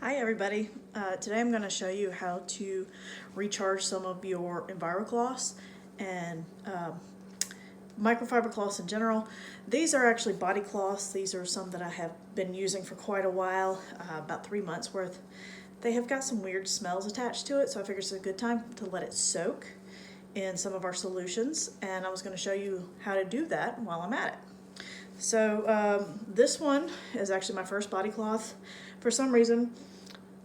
Hi everybody. Today I'm going to show you how to recharge some of your EnviroCloths and microfiber cloths in general. These are actually body cloths. These are some that I have been using for quite a while, about 3 months worth. They have got some weird smells attached to it, so I figured it's a good time to let it soak in some of our solutions, and I was going to show you how to do that while I'm at it. So this one is actually my first body cloth. For some reason,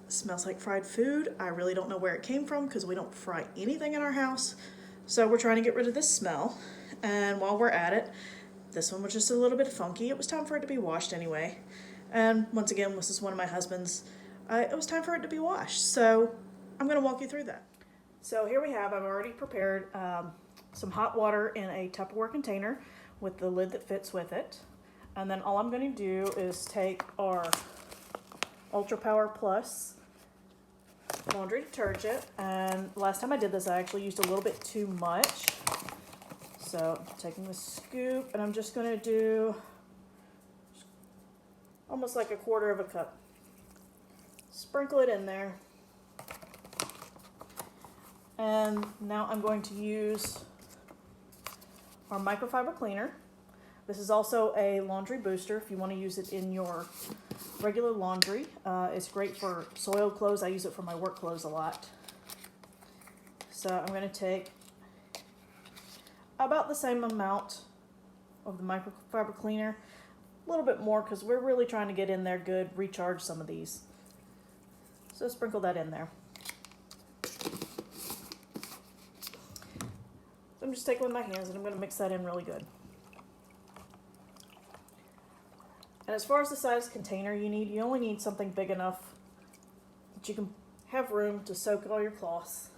it smells like fried food. I really don't know where it came from because we don't fry anything in our house. So we're trying to get rid of this smell. And while we're at it, this one was just a little bit funky. It was time for it to be washed anyway. And once again, this is one of my husband's. It was time for it to be washed. So I'm going to walk you through that. So here we have, I've already prepared some hot water in a Tupperware container with the lid that fits with it. And then all I'm going to do is take our Ultra Power Plus laundry detergent, and last time I did this I actually used a little bit too much. So I'm taking the scoop and I'm just going to do almost like 1/4 cup. Sprinkle it in there. And now I'm going to use our microfiber cleaner. This is also a laundry booster if you want to use it in your regular laundry. It's great for soiled clothes. I use it for my work clothes a lot. So I'm going to take about the same amount of the microfiber cleaner, a little bit more because we're really trying to get in there good, recharge some of these. So sprinkle that in there. So I'm just taking it with my hands and I'm going to mix that in really good. And as far as the size container you only need something big enough that you can have room to soak all your cloths.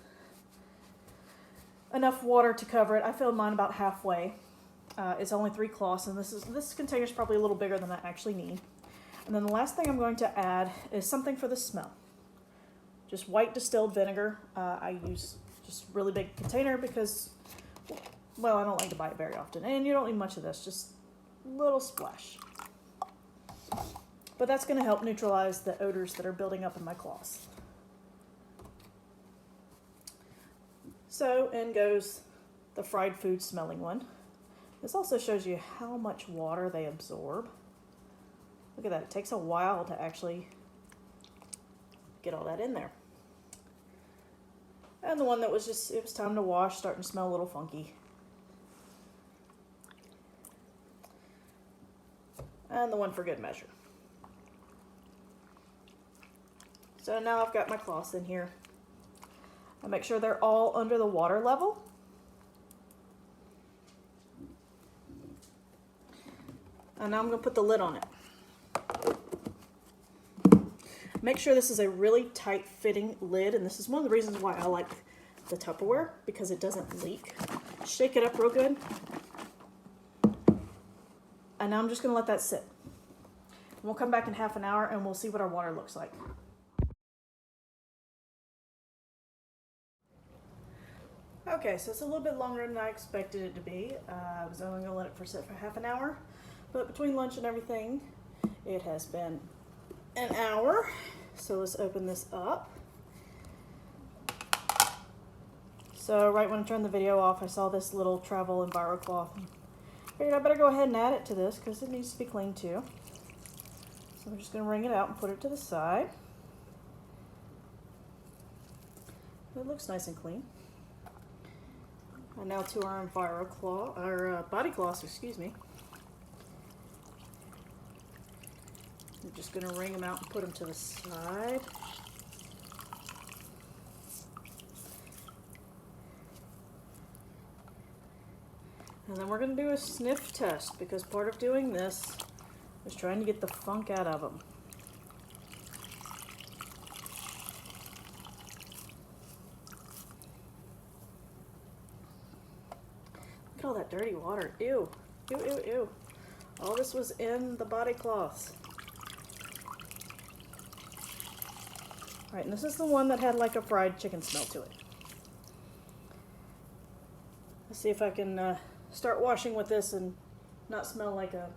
Enough water to cover it. I filled mine about halfway. It's only 3 cloths, and this container is probably a little bigger than I actually need. And then the last thing I'm going to add is something for the smell. Just white distilled vinegar. I use just a really big container because, well, I don't like to buy it very often. And you don't need much of this, just a little splash. But that's going to help neutralize the odors that are building up in my cloths. So in goes the fried food smelling one. This also shows you how much water they absorb. Look at that, it takes a while to actually get all that in there. And the one that was just, it was time to wash, starting to smell a little funky. And the one for good measure. So now I've got my cloths in here. I make sure they're all under the water level. And now I'm going to put the lid on it. Make sure this is a really tight fitting lid, and this is one of the reasons why I like the Tupperware, because it doesn't leak. Shake it up real good. And now I'm just going to let that sit. We'll come back in half an hour and we'll see what our water looks like. Okay, so it's a little bit longer than I expected it to be. I was only going to let it sit for half an hour, but between lunch and everything, it has been an hour. So let's open this up. So right when I turned the video off, I saw this little travel EnviroCloth. I figured I better go ahead and add it to this because it needs to be cleaned too. So I'm just going to wring it out and put it to the side. It looks nice and clean. And now to our EnviroCloth, our body cloths, excuse me. I'm just going to wring them out and put them to the side. And then we're going to do a sniff test because part of doing this is trying to get the funk out of them. Look at all that dirty water. Ew. Ew, ew, ew. All this was in the body cloths. Alright, and this is the one that had like a fried chicken smell to it. Let's see if I can start washing with this and not smell like a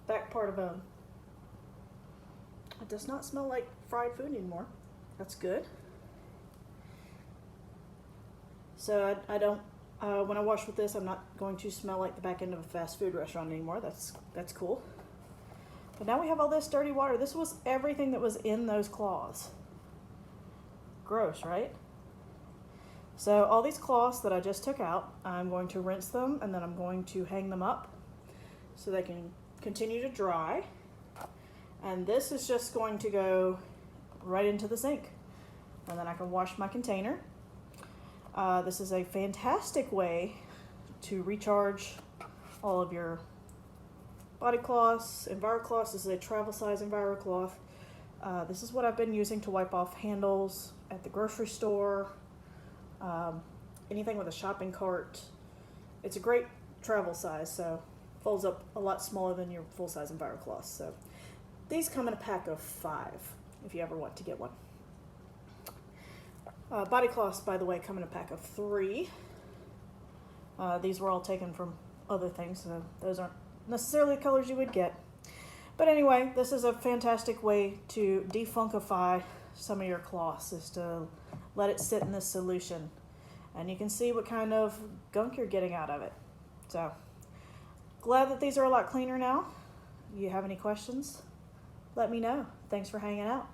back part of a... It does not smell like fried food anymore. That's good. So I don't, when I wash with this, I'm not going to smell like the back end of a fast food restaurant anymore. That's cool. But now we have all this dirty water. This was everything that was in those cloths. Gross, right? So all these cloths that I just took out, I'm going to rinse them and then I'm going to hang them up so they can continue to dry. And this is just going to go right into the sink. And then I can wash my container. This is a fantastic way to recharge all of your body cloths, EnviroCloths. This is a travel size EnviroCloth. This is what I've been using to wipe off handles at the grocery store, anything with a shopping cart. It's a great travel size, so folds up a lot smaller than your full size EnviroCloths. So these come in a pack of 5 if you ever want to get one. Body cloths, by the way, come in a pack of 3. These were all taken from other things, so those aren't necessarily the colors you would get. But anyway, this is a fantastic way to defunkify some of your cloths, is to let it sit in this solution. And you can see what kind of gunk you're getting out of it. So, glad that these are a lot cleaner now. If you have any questions, let me know. Thanks for hanging out.